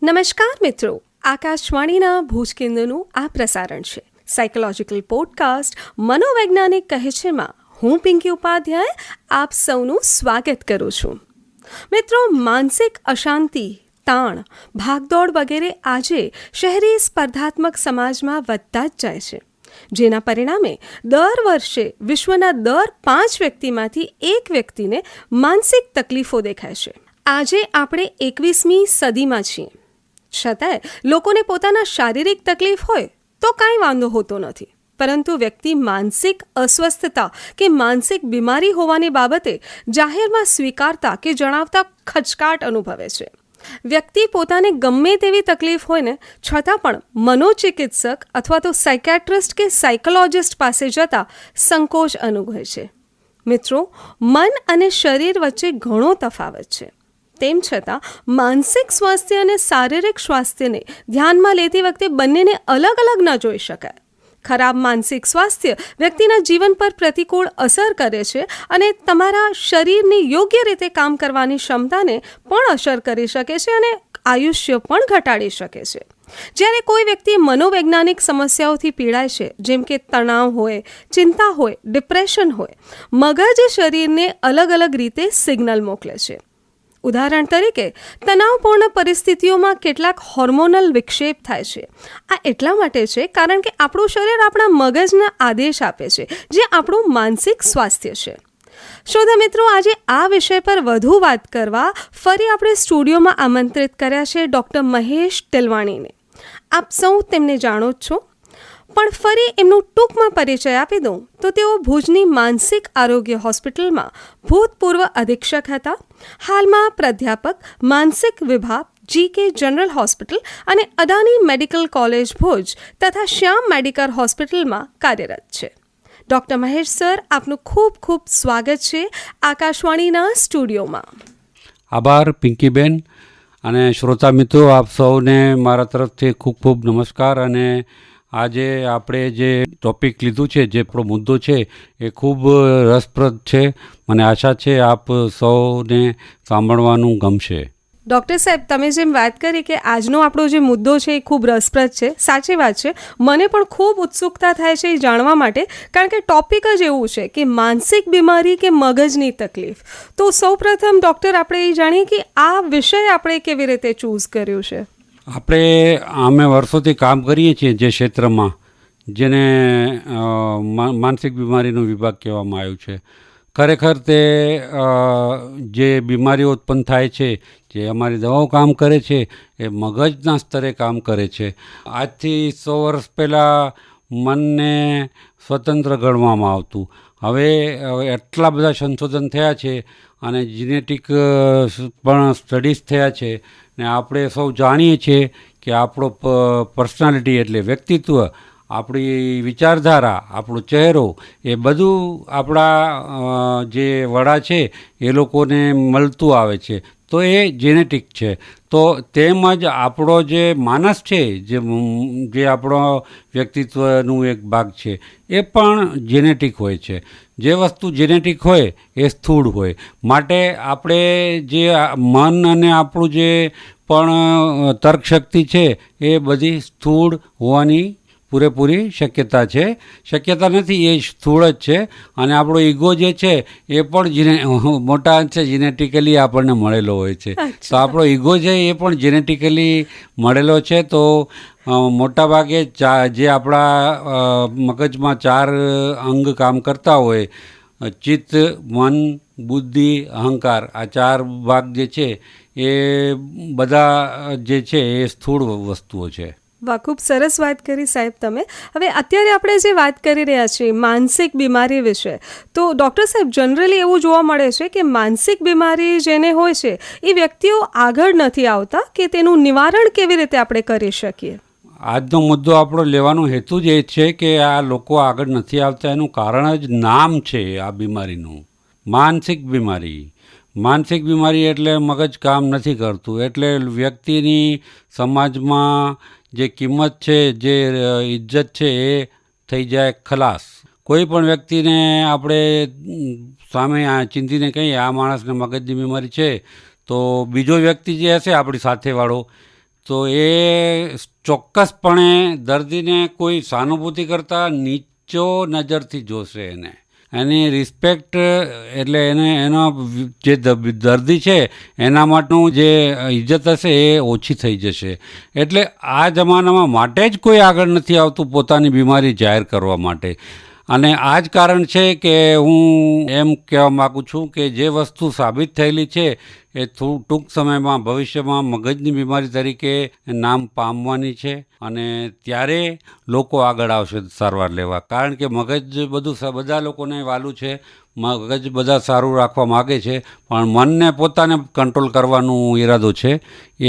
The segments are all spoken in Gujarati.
નમસ્કાર મિત્રો, આકાશવાણીના ભુજ કેન્દ્રનું આ પ્રસારણ છે સાયકોલોજીકલ પોડકાસ્ટ મનોવૈજ્ઞાનિક કહે છેમાં હું પિંકી ઉપાધ્યાય આપ સૌનું સ્વાગત કરું છું. મિત્રો, માનસિક અશાંતિ, તાણ, ભાગદોડ વગેરે આજે શહેરી સ્પર્ધાત્મક સમાજમાં વધતા જ જાય છે, જેના પરિણામે દર વર્ષે વિશ્વના દર 5 વ્યક્તિમાંથી એક વ્યક્તિને માનસિક તકલીફો દેખાય છે. આજે આપણે 21મી સદીમાં છીએ, છતાંય લોકોને પોતાના શારીરિક તકલીફ હોય તો કાંઈ વાંધો હોતો નથી, પરંતુ વ્યક્તિ માનસિક અસ્વસ્થતા કે માનસિક બીમારી હોવાની બાબતે જાહેરમાં સ્વીકારતા કે જણાવતા ખચકાટ અનુભવે છે. વ્યક્તિ પોતાને ગમે તેવી તકલીફ હોય ને છતાં પણ મનોચિકિત્સક અથવા તો સાયકેટ્રિસ્ટ કે સાયકોલોજિસ્ટ પાસે જતા સંકોચ અનુભવે છે. મિત્રો, મન અને શરીર વચ્ચે ઘણો તફાવત છે. તેમ છતાં માનસિક સ્વાસ્થ્ય અને શારીરિક સ્વાસ્થ્યને ધ્યાનમાં લેતી વખતે બંનેને અલગ અલગ ન જોઈ શકાય. ખરાબ માનસિક સ્વાસ્થ્ય વ્યક્તિના જીવન પર પ્રતિકૂળ અસર કરે છે અને તમારા શરીરની યોગ્ય રીતે કામ કરવાની ક્ષમતાને પણ અસર કરી શકે છે અને આયુષ્ય પણ ઘટાડી શકે છે. જ્યારે કોઈ વ્યક્તિ મનોવૈજ્ઞાનિક સમસ્યાઓથી પીડાય છે, જેમ કે તણાવ હોય, ચિંતા હોય, ડિપ્રેશન હોય, મગજ શરીરને અલગ અલગ રીતે સિગ્નલ મોકલે છે. ઉદાહરણ તરીકે, તણાવપૂર્ણ પરિસ્થિતિઓમાં કેટલાક હોર્મોનલ વિક્ષેપ થાય છે. આ એટલા માટે છે કારણ કે આપણું શરીર આપણા મગજને આદેશ આપે છે, જે આપણું માનસિક સ્વાસ્થ્ય છે. શ્રોતા મિત્રો, આજે આ વિષય પર વધુ વાત કરવા ફરી આપણે સ્ટુડિયોમાં આમંત્રિત કર્યા છે ડૉક્ટર મહેશ ટિલવાણીને. આપ સૌ તેમને જાણો જ છો, પણ ફરી એમનું ટૂંકમાં પરિચય આપી દઉં તો તેઓ ભુજની માનસિક આરોગ્ય હોસ્પિટલમાં ભૂતપૂર્વ અધિક્ષક હતા. હાલમાં પ્રાધ્યાપક, માનસિક વિભાગ, GK જનરલ હોસ્પિટલ અને અદાની મેડિકલ કોલેજ ભુજ તથા શ્યામ મેડિકલ હોસ્પિટલમાં કાર્યરત છે. ડૉક્ટર મહેશ સર, આપનું ખૂબ ખૂબ સ્વાગત છે આકાશવાણીના સ્ટુડિયોમાં. આભાર પિંકીબેન, અને શ્રોતા મિત્રો, આપ સૌને મારા તરફથી ખૂબ ખૂબ નમસ્કાર. અને આજે આપણે જે ટૉપિક લીધું છે, જે આપણો મુદ્દો છે, એ ખૂબ રસપ્રદ છે. મને આશા છે આપ સૌને સાંભળવાનું ગમશે. ડૉક્ટર સાહેબ, તમે જેમ વાત કરી કે આજનો આપણો જે મુદ્દો છે એ ખૂબ રસપ્રદ છે, સાચી વાત છે. મને પણ ખૂબ ઉત્સુકતા થાય છે એ જાણવા માટે, કારણ કે ટૉપિક જ એવું છે કે માનસિક બીમારી કે મગજની તકલીફ. તો સૌપ્રથમ ડૉક્ટર, આપણે એ જાણીએ કે આ વિષય આપણે કેવી રીતે ચૂઝ કર્યું છે. અમે વર્ષોથી કામ કરીએ છીએ જે ક્ષેત્રમાં, જેને માનસિક બીમારીનો વિભાગ કહેવામાં આવ્યું છે. ખરેખર તે જે બીમારીઓ ઉત્પન્ન થાય છે, જે અમારી દવાઓ કામ કરે છે, એ મગજના સ્તરે કામ કરે છે. આજથી 100 વર્ષ પહેલાં મનને સ્વતંત્ર ગણવામાં આવતું. હવે એટલા બધા સંશોધન થયા છે અને જીનેટિક પણ સ્ટડીઝ થયા છે, ને આપણે સૌ જાણીએ છીએ કે આપણો પર્સનાલિટી એટલે વ્યક્તિત્વ, આપણી વિચારધારા, આપણો ચહેરો, એ બધું આપણા જે વડા છે એ લોકોને મળતું આવે છે. તો એ જેનેટિક છે. તો તેમજ આપણો જે માનસ છે, જે આપણો વ્યક્તિત્વનું એક ભાગ છે, એ પણ જેનેટિક હોય છે. જે વસ્તુ જેનેટિક હોય એ સ્થૂળ હોય. માટે આપણે જે મન અને આપણું જે પણ તર્કશક્તિ છે એ બધી સ્થૂળ હોવાની પૂરેપૂરી શક્યતા નથી, એ સ્થૂળ જ છે. અને આપણો ઈગો જે છે એ પણ મોટા અંશે જેનેટિકલી આપણને મળેલો હોય છે. તો આપણો ઈગો છે એ પણ જેનેટિકલી મળેલો છે. તો મોટાભાગે જે આપણા મગજમાં 4 અંગ કામ કરતા હોય, ચિત્ત, મન, બુદ્ધિ, અહંકાર, આ 4 ભાગ જે છે એ બધા જે છે એ સ્થૂળ વસ્તુઓ છે. વાહ, ખૂબ સરસ વાત કરી સાહેબ તમે. હવે અત્યારે આપણે જે વાત કરી રહ્યા છીએ માનસિક બીમારી વિશે, તો ડૉક્ટર સાહેબ, જનરલી એવું જોવા મળે છે કે માનસિક બીમારી જેને હોય છે એ વ્યક્તિઓ આગળ નથી આવતા, કે તેનું નિવારણ કેવી રીતે આપણે કરી શકીએ. આજનો મુદ્દો આપણો લેવાનો હેતુ જ એ છે કે આ લોકો આગળ નથી આવતા. એનું કારણ જ નામ છે આ બીમારીનું, માનસિક બીમારી. માનસિક બીમારી એટલે મગજ કામ નથી કરતું, એટલે વ્યક્તિની સમાજમાં જે કિંમત છે, જે ઇજ્જત છે, એ થઈ જાય ખલાસ. કોઈ પણ વ્યક્તિને આપણે સામે ચિંતીને કહીએ આ માણસને મગજની બીમારી છે, તો બીજો વ્યક્તિ જે હશે આપણી સાથેવાળો, તો એ ચોક્કસપણે દર્દીને કોઈ સહાનુભૂતિ કરતાં નીચો નજરથી જોશે એની રિસ્પેક્ટ એટલે એનો જે દર્દી છે એના માટેનું જે ઇજ્જત હશે એ ઓછી થઈ જશે. એટલે આ જમાનામાં માટે જ કોઈ આગળ નથી આવતું પોતાની બીમારી જાહેર કરવા માટે. અને આ જ કારણ છે કે હું એમ કહેવા માગું છું કે જે વસ્તુ સાબિત થયેલી છે એ ટૂંક સમયમાં ભવિષ્યમાં મગજની બીમારી તરીકે નામ પામવાની છે. અને ત્યારે લોકો આગળ આવશે સારવાર લેવા, કારણ કે મગજ બધા લોકોને વાલું છે, મગજ બધા સારું રાખવા માગે છે, પણ મનને પોતાને કંટ્રોલ કરવાનો ઈરાદો છે,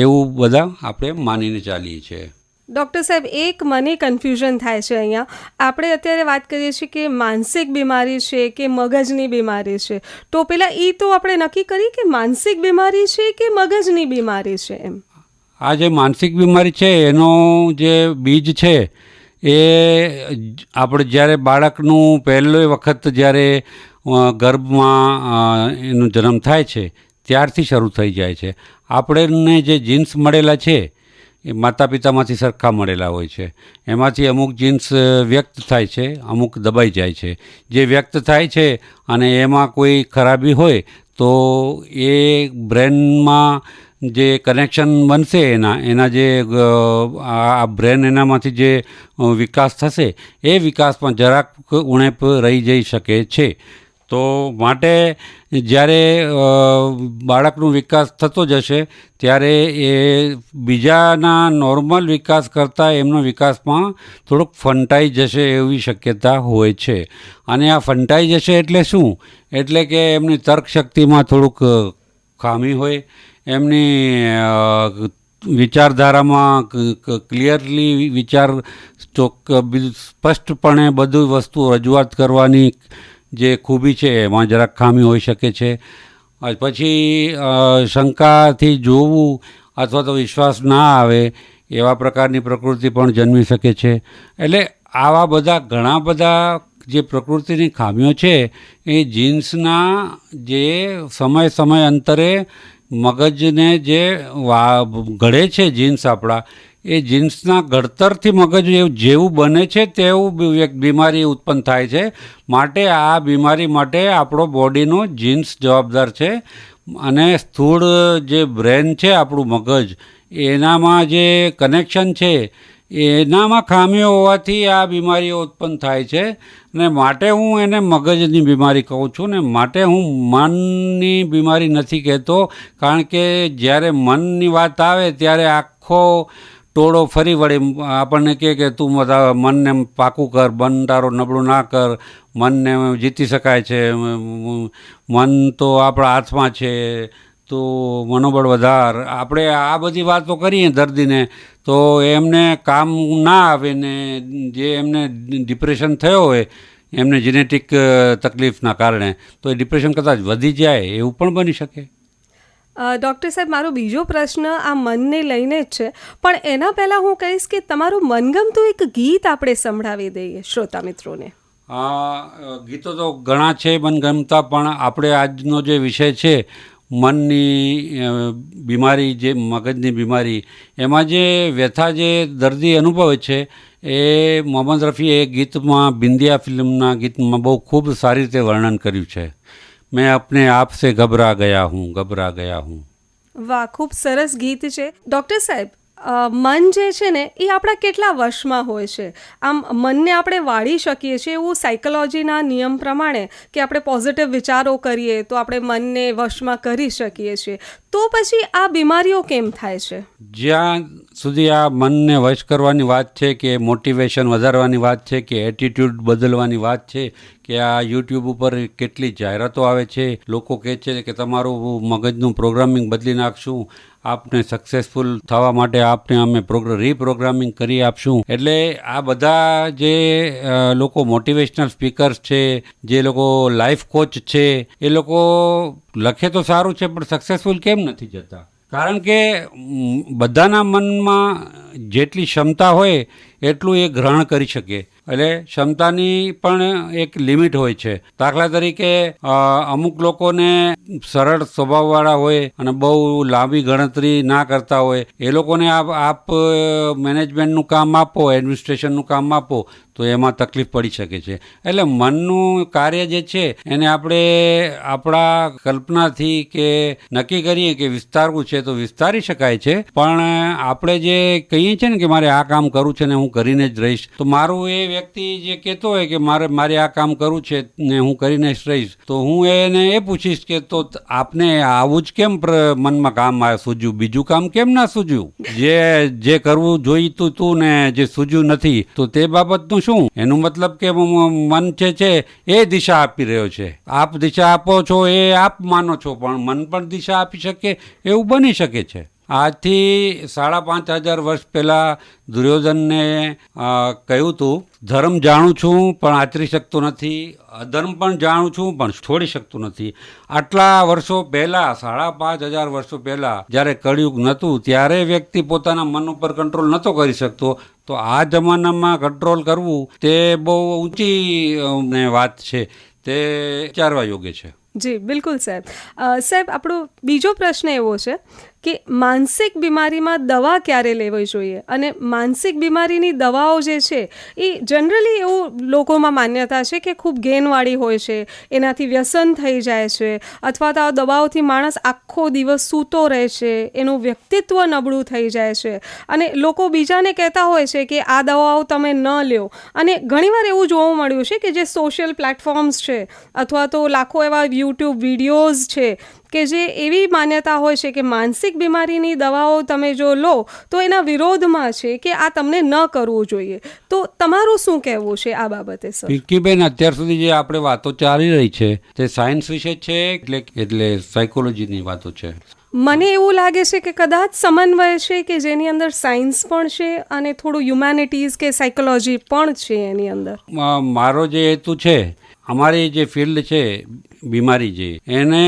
એવું બધા આપણે માનીને ચાલીએ છીએ. ડૉક્ટર સાહેબ, એક મને કન્ફ્યુઝન થાય છે અહીંયા. આપણે અત્યારે વાત કરીએ છીએ કે માનસિક બીમારી છે કે મગજની બીમારી છે, તો પેલા એ તો આપણે નક્કી કરી કે માનસિક બીમારી છે કે મગજની બીમારી છે એમ. આ જે માનસિક બીમારી છે એનો જે બીજ છે એ આપણે જ્યારે બાળકનું પહેલી વખત જ્યારે ગર્ભમાં એનો જન્મ થાય છે ત્યારથી શરૂ થઈ જાય છે. આપણને જે જીન્સ મળેલા છે એ માતા પિતામાંથી સરખા મળેલા હોય છે. એમાંથી અમુક જીન્સ વ્યક્ત થાય છે, અમુક દબાઈ જાય છે. જે વ્યક્ત થાય છે અને એમાં કોઈ ખરાબી હોય તો એ બ્રેનમાં જે કનેક્શન બનશે એના જે આ બ્રેન એનામાંથી જે વિકાસ થશે એ વિકાસમાં જરાક ઉણપ રહી જઈ શકે છે. તો માટે જ્યારે બાળકનો વિકાસ થતો જશે ત્યારે એ બીજાના નોર્મલ વિકાસ કરતાં એમનો વિકાસમાં થોડુંક ફંટાઈ જશે એવી શક્યતા હોય છે. અને આ ફંટાઈ જશે એટલે શું? એટલે કે એમની તર્કશક્તિમાં થોડુંક ખામી હોય, એમની વિચારધારામાં ક્લિયરલી સ્પષ્ટપણે બધું વસ્તુ રજૂઆત કરવાની જે ખૂબી છે એમાં જરાક ખામી હોઈ શકે છે. પછી શંકાથી જોવું અથવા તો વિશ્વાસ ના આવે એવા પ્રકારની પ્રકૃતિ પણ જન્મી શકે છે. એટલે આવા બધા ઘણા બધા જે પ્રકૃતિની ખામીઓ છે એ જીન્સના જે સમય અંતરે મગજને જે ઘડે છે જીન્સ આપણા, એ જીન્સના ઘડતરથી મગજ જેવું બને છે તેવું બીમારી ઉત્પન્ન થાય છે. માટે આ બીમારી માટે આપણો બોડીનો જીન્સ જવાબદાર છે. અને સ્થૂળ જે બ્રેન છે આપણું મગજ, એનામાં જે કનેક્શન છે એનામાં ખામીઓ હોવાથી આ બીમારીઓ ઉત્પન્ન થાય છે. ને માટે હું એને મગજની બીમારી કહું છું ને માટે હું મનની બીમારી નથી કહેતો. કારણ કે જ્યારે મનની વાત આવે ત્યારે આખો ટોળો ફરી વળે આપણને કહે કે તું મનને પાકું કર, મન તારો નબળું ના કર, મનને જીતી શકાય છે, મન તો આપણા હાથમાં છે, તો મનોબળ વધાર. આપણે આ બધી વાતો કરીએ દર્દીને તો એમને કામ ના આવે ને જે એમને ડિપ્રેશન થયો હોય એમને જેનેટિક તકલીફના કારણે તો એ ડિપ્રેશન કદાચ વધી જાય એવું પણ બની શકે. ડૉક્ટર સાહેબ, મારો બીજો પ્રશ્ન આ મનને લઈને જ છે, પણ એના પહેલાં હું કહીશ કે તમારું મનગમતું એક ગીત આપણે સંભળાવી દઈએ શ્રોતા મિત્રોને. ગીતો તો ઘણા છે મનગમતા, પણ આપણે આજનો જે વિષય છે મનની બીમારી, જે મગજની બીમારી, એમાં જે વ્યથા જે દર્દી અનુભવે છે એ મોહમ્મદ રફીએ એક ગીતમાં, બિંદિયા ફિલ્મના ગીતમાં બહુ ખૂબ સારી રીતે વર્ણન કર્યું છે. મેં અપને આપ સે ઘબરા ગયા હું. વાહ, ખૂબ સરસ ગીત છે. ડૉક્ટર સાહેબ, મન જે છે ને એ આપણા કેટલા વશમાં હોય છે? આમ મનને આપણે વાળી શકીએ છીએ એવું સાયકોલોજીના નિયમ પ્રમાણે કે આપણે પોઝિટિવ વિચારો કરીએ તો આપણે મનને વશમાં કરી શકીએ છીએ, તો પછી આ બીમારીઓ કેમ થાય છે? જ્યાં સુધી આ મનને વશ કરવાની વાત છે કે મોટિવેશન વધારવાની વાત છે કે એટીટ્યૂડ બદલવાની વાત છે કે આ યુટ્યુબ ઉપર કેટલી જાહેરાતો આવે છે, લોકો કહે છે કે તમારું મગજનું પ્રોગ્રામિંગ બદલી નાખશું, આપને સક્સેસફુલ થવા માટે આપને અમે રીપ્રોગ્રામિંગ કરી આપશું. એટલે આ બધા જે લોકો મોટિવેશનલ સ્પીકર્સ છે, જે લોકો લાઈફ કોચ છે, એ લોકો લખે તો સારું છે પણ સક્સેસફુલ કેમ નથી જતા? કારણ કે બધાના મનમાં જેટલી ક્ષમતા હોય એટલું એ ગ્રહણ કરી શકે. એટલે ક્ષમતાની પણ એક લિમિટ હોય છે. દાખલા તરીકે અમુક લોકોને સરળ સ્વભાવવાળા હોય અને બહુ લાંબી ગણતરી ના કરતા હોય, એ લોકોને આપ મેનેજમેન્ટનું કામ આપો, એડમિનિસ્ટ્રેશનનું કામ આપો તો એમાં તકલીફ પડી શકે છે. એટલે મનનું કાર્ય જે છે એને આપણે આપણા કલ્પનાથી કે નક્કી કરીએ કે વિસ્તારવું છે તો વિસ્તારી શકાય છે, પણ આપણે જે કહીએ છીએ ને કે મારે આ કામ કરવું છે ને હું કરીને જ રહીશ, તો મારું એ વ્યક્તિ જે કહેતો હોય કે મારે આ કામ કરવું છે ને હું કરીને જ રહીશ, તો હું એને એ પૂછીશ કે તો આપને આવું જ કેમ મનમાં કામ સૂઝ્યું, બીજું કામ કેમ ના સૂઝ્યું? જે કરવું જોઈતું તું ને જે સૂઝ્યું નથી તો તે બાબતનું શું? એનું મતલબ કે મન છે એ દિશા આપી રહ્યો છે. આપ દિશા આપો છો એ આપ માનો છો, પણ મન પણ દિશા આપી શકે એવું બની શકે છે. આજથી 5,500 વર્ષ પહેલા દુર્યોધનને કહ્યું હતું, ધર્મ જાણું છું પણ આચરી શકતો નથી, અધર્મ પણ જાણું છું પણ છોડી શકતો નથી. આટલા વર્ષો પહેલા, 5,500 વર્ષો પહેલા જ્યારે કળિયુગ નહોતું ત્યારે વ્યક્તિ પોતાના મન ઉપર કંટ્રોલ નહોતો કરી શકતો, તો આ જમાનામાં કંટ્રોલ કરવું તે બહુ ઊંચી વાત છે, તે વિચારવા યોગ્ય છે. જી બિલકુલ સાહેબ. સાહેબ, આપણો બીજો પ્રશ્ન એવો છે કે માનસિક બીમારીમાં દવા ક્યારે લેવી જોઈએ, અને માનસિક બીમારીની દવાઓ જે છે એ જનરલી એવું લોકોમાં માન્યતા છે કે ખૂબ ગેનવાળી હોય છે, એનાથી વ્યસન થઈ જાય છે, અથવા તો આ દવાઓથી માણસ આખો દિવસ સૂતો રહે છે, એનું વ્યક્તિત્વ નબળું થઈ જાય છે, અને લોકો બીજાને કહેતા હોય છે કે આ દવાઓ તમે ન લ્યો. અને ઘણીવાર એવું જોવા મળ્યું છે કે જે સોશિયલ પ્લેટફોર્મ્સ છે અથવા તો લાખો એવા યુટ્યુબ વિડીયોઝ છે કે જે એવી માન્યતા હોય છે કે માનસિક બીમારીની દવાઓ તમે જો લો તો એના વિરોધમાં છે કે આ તમને ન કરવું જોઈએ. તો તમારું શું કહેવું છે આ બાબતે સર? પિંકીબેન, અત્યાર સુધી જે આપણે વાતો ચાલી રહી છે તે સાયન્સ વિશે છે એટલે સાયકોલોજીની વાતો છે? મને એવું લાગે છે કે કદાચ સમન્વય છે કે જેની અંદર સાયન્સ પણ છે અને થોડું હ્યુમેનિટીઝ કે સાયકોલોજી પણ છે એની અંદર. મારો જે હેતુ છે, અમારી જે ફિલ્ડ છે બીમારી જે, એને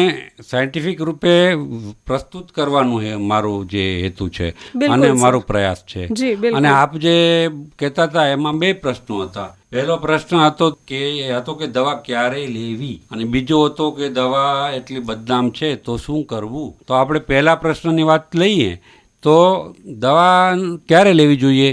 સાયન્ટિફિક રૂપે પ્રસ્તુત કરવાનું છે મારું જે હેતુ છે અને મારો પ્રયાસ છે. અને આપ જે કહેતા હતા એમાં 2 પ્રશ્નો હતા. પહેલો પ્રશ્ન હતો કે દવા ક્યારે લેવી, અને બીજો હતો કે દવા એટલી બદનામ છે તો શું કરવું. તો આપણે પહેલા પ્રશ્નની વાત લઈએ તો દવા ક્યારે લેવી જોઈએ?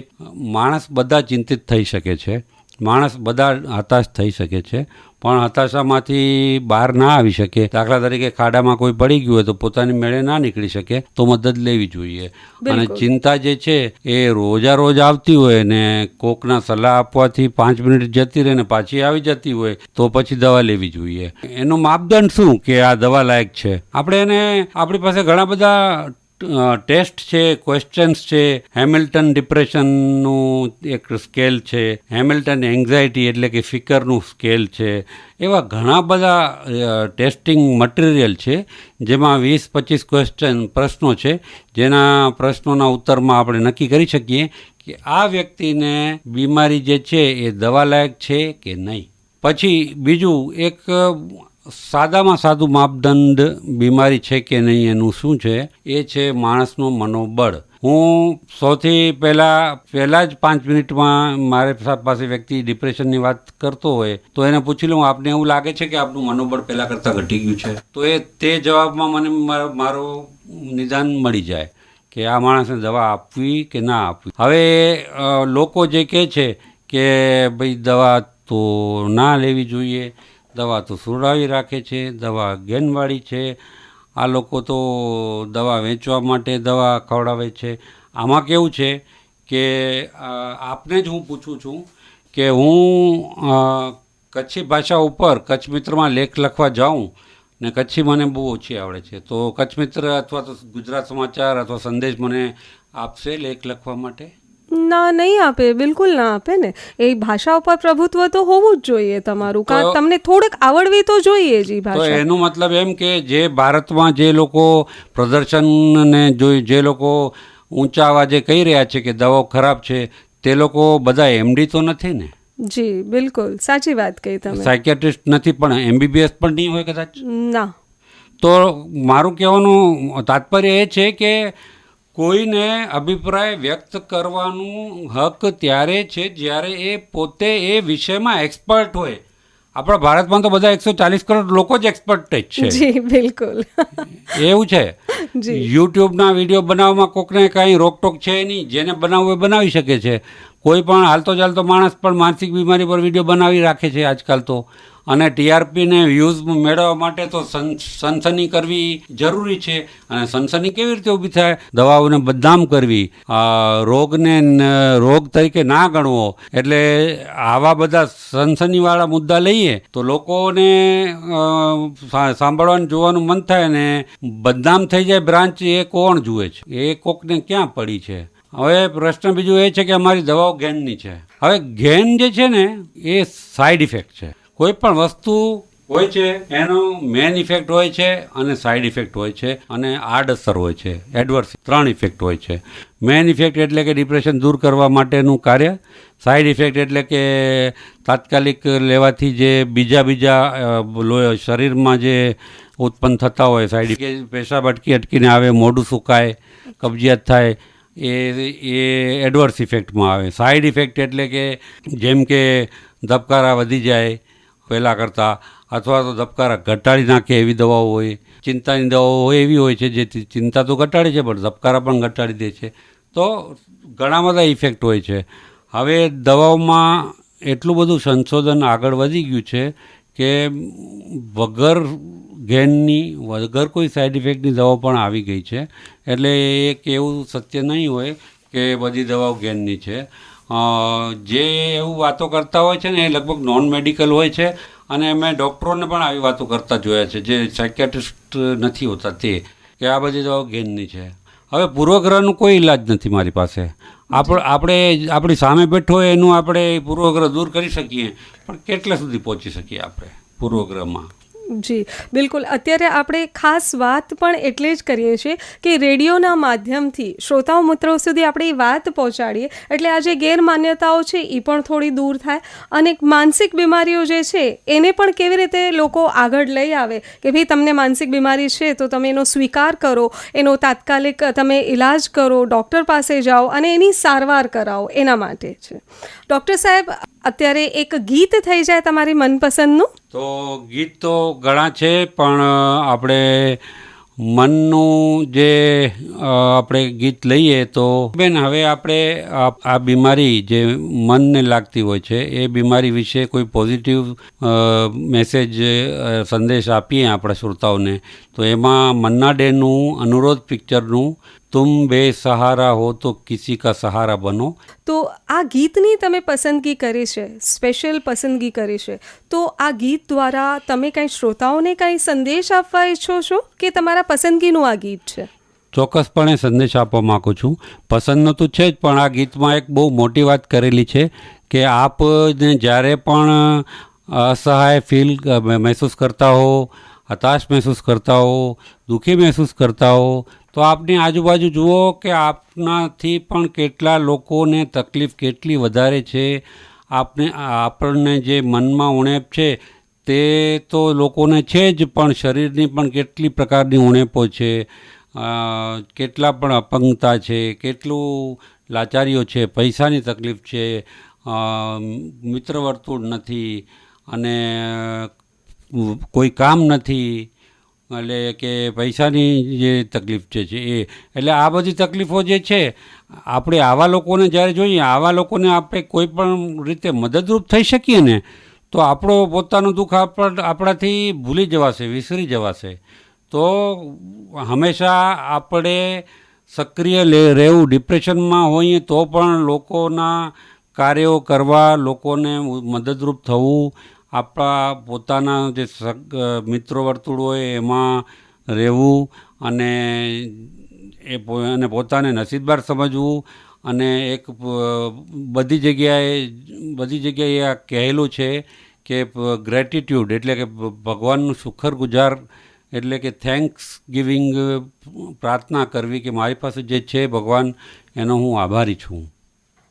માણસ બધા ચિંતિત થઈ શકે છે, માણસ બધા હતાશ થઈ શકે છે, પણ હતાશામાંથી બહાર ના આવી શકે. દાખલા તરીકે ખાડામાં કોઈ પડી ગયું હોય તો પોતાની મેળે ના નીકળી શકે તો મદદ લેવી જોઈએ. અને ચિંતા જે છે એ રોજ આવતી હોય ને કોકના સલાહ આપવાથી 5 મિનિટ જતી રહે ને પાછી આવી જતી હોય તો પછી દવા લેવી જોઈએ. એનો માપદંડ શું કે આ દવા લાયક છે? આપણી પાસે ઘણા બધા ટેસ્ટ છે, ક્વેશ્ચન્સ છે. હેમિલ્ટન ડિપ્રેશનનું એક સ્કેલ છે, હેમિલ્ટન એન્ઝાયટી એટલે કે ફિકરનું સ્કેલ છે. એવા ઘણા બધા ટેસ્ટિંગ મટીરિયલ છે જેમાં 20-25 પ્રશ્નો છે, જેના પ્રશ્નોના ઉત્તરમાં આપણે નક્કી કરી શકીએ કે આ વ્યક્તિને બીમારી જે છે એ દવા લાયક છે કે નહીં. પછી બીજું એક સાદામાં સાદું માપદંડ બીમારી છે કે નહીં એનું શું છે, એ છે માણસનું મનોબળ. હું સૌથી પહેલાં જ 5 મિનિટમાં મારી પાસે વ્યક્તિ ડિપ્રેશનની વાત કરતો હોય તો એને પૂછી લઉં, આપને એવું લાગે છે કે આપનું મનોબળ પહેલાં કરતાં ઘટી ગયું છે? તો તે જવાબમાં મને મારો નિદાન મળી જાય કે આ માણસને દવા આપવી કે ના આપવી. હવે લોકો જે કહે છે કે ભાઈ દવા તો ના લેવી જોઈએ, દવા તો સુડાવી રાખે છે, દવા ગેનવાળી છે, આ લોકો તો દવા વેચવા માટે દવા ખવડાવે છે. આમાં કેવું છે કે આપને જ હું પૂછું છું કે હું કચ્છી ભાષા ઉપર કચ્છ મિત્રમાં લેખ લખવા જાઉં ને કચ્છી મને બહુ ઓછી આવડે છે, તો કચ્છ મિત્ર અથવા તો ગુજરાત સમાચાર અથવા સંદેશ મને આપશે લેખ લખવા માટે? ના, નહીં આપે, બિલકુલ ના આપે ને. એ ભાષા ઉપર પ્રભુત્વ તો હોવું જ જોઈએ તમારું, કારણ તમને થોડુંક આવડવી તો જોઈએ જ ભાષા. તો એનો મતલબ એમ કે જે ભારતમાં જે લોકો પ્રદર્શનને જોઈ, જે લોકો ઊંચા અવાજે કહી રહ્યા છે કે દવાઓ ખરાબ છે, તે લોકો બધા એમડી તો નથી ને? જી બિલકુલ સાચી વાત કહી તમે. સાયકિયાટ્રિસ્ટ નથી પણ MBBS પણ નહીં હોય કદાચ. ના. તો મારું કહેવાનું તાત્પર્ય એ છે કે કોઈને અભિપ્રાય વ્યક્ત કરવાનું હક ત્યારે છે જ્યારે એ પોતે એ વિષયમાં એક્સપર્ટ હોય. આપણા ભારતમાં તો બધા 140 કરોડ લોકો જ એક્સપર્ટ જ છે. જી બિલકુલ. એવું છે. જી. યુટ્યુબના વિડીયો બનાવવામાં કોકને કાંઈ રોકટોક છે નહીં. જેને બનાવવું એ બનાવી શકે છે. કોઈ પણ હાલતો ચાલતો માણસ પણ માનસિક બીમારી પર વિડીયો બનાવી રાખે છે આજકાલ તો. અને ટીઆરપીને વ્યૂઝ મેળવવા માટે તો સનસની કરવી જરૂરી છે. અને સનસની કેવી રીતે ઊભી થાય? દવાઓને બદનામ કરવી, રોગને રોગ તરીકે ના ગણવો. એટલે આવા બધા સનસનીવાળા મુદ્દા લઈએ તો લોકોને સાંભળવાનું જોવાનું મન થાય ને બદનામ થઈ જાય બ્રાન્ચ. એ કોણ જુએ છે? એ કોકને ક્યાં પડી છે? હવે પ્રશ્ન બીજું એ છે કે અમારી દવાઓ ગેનની છે. હવે ગેન જે છે ને એ સાઈડ ઇફેક્ટ છે. કોઈ પણ વસ્તુ હોય છે એનો મેન ઇફેક્ટ હોય છે અને સાઈડ ઇફેક્ટ હોય છે અને આડઅસર હોય છે, એડવર્સ. 3 ઇફેક્ટ હોય છે. મેન ઇફેક્ટ એટલે કે ડિપ્રેશન દૂર કરવા માટેનું કાર્ય. સાઈડ ઇફેક્ટ એટલે કે તાત્કાલિક લેવાથી જે બીજા શરીરમાં જે ઉત્પન્ન થતા હોય સાઈડ ઇફેક્ટ, પેશાબ અટકીને આવે, મોઢું સુકાય, કબજિયાત થાય, એ એડવર્સ ઇફેક્ટમાં આવે. સાઈડ ઇફેક્ટ એટલે કે જેમ કે ધબકારા વધી જાય પહેલાં કરતાં, અથવા તો ધબકારા ઘટાડી નાખે એવી દવાઓ હોય. ચિંતાની દવાઓ હોય એવી હોય છે જે ચિંતા તો ઘટાડે છે પણ ધબકારા પણ ઘટાડી દે છે. તો ઘણા બધા ઇફેક્ટ હોય છે. હવે દવાઓમાં એટલું બધું સંશોધન આગળ વધી ગયું છે કે વગર ગેનની, વગર કોઈ સાઈડ ઇફેક્ટની દવાઓ પણ આવી ગઈ છે. એટલે એક એવું સત્ય નહીં હોય કે બધી દવાઓ ગેનની છે. જે એવું વાતો કરતા હોય છે ને એ લગભગ નોન મેડિકલ હોય છે. અને મેં ડૉક્ટરોને પણ આવી વાતો કરતા જોયા છે જે સાયકેટ્રિસ્ટ નથી હોતા, તે કે આ બધી દવાઓ ગેનની છે. હવે પૂર્વગ્રહનું કોઈ ઈલાજ નથી મારી પાસે. આપણે આપણી સામે બેઠો હોય એનું આપણે પૂર્વગ્રહ દૂર કરી શકીએ, પણ કેટલા સુધી પહોંચી શકીએ આપણે પૂર્વગ્રહમાં? જી બિલકુલ. અત્યારે આપણે ખાસ વાત પણ એટલે જ કરીએ છીએ કે રેડિયોના માધ્યમથી શ્રોતાઓ મિત્રો સુધી આપણે એ વાત પહોંચાડીએ એટલે આ જે ગેરમાન્યતાઓ છે એ પણ થોડી દૂર થાય. અને માનસિક બીમારીઓ જે છે એને પણ કેવી રીતે લોકો આગળ લઈ આવે કે ભાઈ તમને માનસિક બીમારી છે તો તમે એનો સ્વીકાર કરો, એનો તાત્કાલિક તમે ઇલાજ કરો, ડૉક્ટર પાસે જાઓ અને એની સારવાર કરાવો. એના માટે છે. ડૉક્ટર સાહેબ, અત્યારે એક ગીત થઈ જાય તમારી મનપસંદનું? તો ગીત તો ઘણા છે પણ આપણે મનનું જે આપણે ગીત લઈએ તો બેન, હવે આપણે આ બીમારી જે મનને લાગતી હોય છે એ બીમારી વિશે કોઈ પોઝિટિવ મેસેજ, સંદેશ આપીએ આપણા શ્રોતાઓને તો એમાં મન્ના ડેનું અનુરોધ પિક્ચરનું તુમ બેસહારા હો તો કિસી કા સહારા બનો. તો આ ગીતની તમે પસંદગી કરી છે, સ્પેશિયલ પસંદગી કરી છે, તો આ ગીત દ્વારા તમે કંઈ શ્રોતાઓને કંઈ સંદેશ આપવા ઈચ્છો છો કે તમારા પસંદગીનું આ ગીત છે? ચોક્કસપણે સંદેશ આપવા માગું છું. પસંદનું તો છે જ, પણ આ ગીતમાં એક બહુ મોટી વાત કરેલી છે કે આપને જ્યારે પણ અસહાય મહેસૂસ કરતા હો, હતાશ મહેસૂસ કરતા હો, દુઃખી મહેસૂસ કરતા હો તો આપની આજુબાજુ જુઓ કે આપનાથી પણ કેટલા લોકોને તકલીફ કેટલી વધારે છે. આપણને જે મનમાં ઉણેપ છે તે તો લોકોને છે જ, પણ શરીરની પણ કેટલી પ્રકારની ઉણેપો છે, કેટલા પણ અપંગતા છે, કેટલું લાચારીઓ છે, પૈસાની તકલીફ છે, મિત્ર વર્તુળ નથી અને કોઈ કામ નથી, એટલે કે પૈસાની જે તકલીફ છે એ. એટલે આ બધી તકલીફો જે છે આપણે આવા લોકોને જ્યારે જોઈએ, આવા લોકોને આપણે કોઈ પણ રીતે મદદરૂપ થઈ શકીએ ને તો આપણો પોતાનું દુઃખ આપણાથી ભૂલી જવાશે, વિસરી જવાશે. તો હંમેશા આપણે સક્રિય રહેવું. ડિપ્રેશનમાં હોઈએ તો પણ લોકોના કાર્યો કરવા, લોકોને મદદરૂપ થવું, આપણા પોતાના જે મિત્રો વર્તુળ હોય એમાં રહેવું અને પોતાને નસીબદાર સમજવું. અને એક બધી જગ્યાએ આ કહેલું છે કે ગ્રેટિટ્યૂડ એટલે કે ભગવાનનું શુક્ર ગુજાર, એટલે કે થેન્ક્સ ગિવિંગ, પ્રાર્થના કરવી કે મારી પાસે જે છે ભગવાન એનો હું આભારી છું.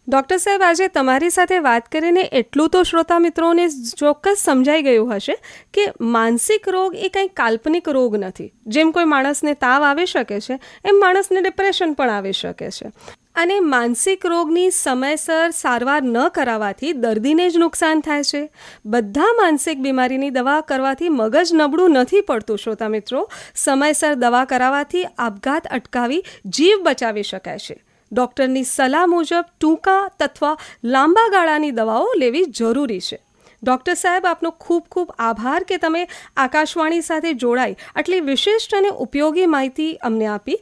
ડૉક્ટર સાહેબ, આજે તમારી સાથે વાત કરીને એટલું તો શ્રોતા મિત્રોને ચોક્કસ સમજાઈ ગયું હશે કે માનસિક રોગ એ કંઈ કાલ્પનિક રોગ નથી. જેમ કોઈ માણસને તાવ આવી શકે છે એમ માણસને ડિપ્રેશન પણ આવી શકે છે. અને માનસિક રોગની સમયસર સારવાર ન કરાવવાથી દર્દીને જ નુકસાન થાય છે. બધા માનસિક બીમારીની દવા કરવાથી મગજ નબળું નથી પડતું શ્રોતા મિત્રો. સમયસર દવા કરાવવાથી આપઘાત અટકાવી જીવ બચાવી શકાય છે. ડૉક્ટરની સલાહ મુજબ ટૂંકા તથા લાંબા ગાળાની દવાઓ લેવી જરૂરી છે. ડૉક્ટર સાહેબ, આપનો ખૂબ ખૂબ આભાર કે તમે આકાશવાણી સાથે જોડાઈ આટલી વિશિષ્ટ અને ઉપયોગી માહિતી અમને આપી.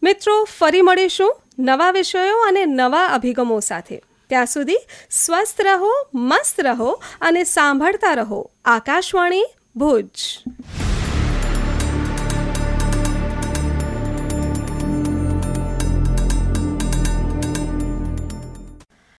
મિત્રો, ફરી મળીશું નવા વિષયો અને નવા અભિગમો સાથે. ત્યાં સુધી સ્વસ્થ રહો, મસ્ત રહો અને સાંભળતા રહો આકાશવાણી ભુજ.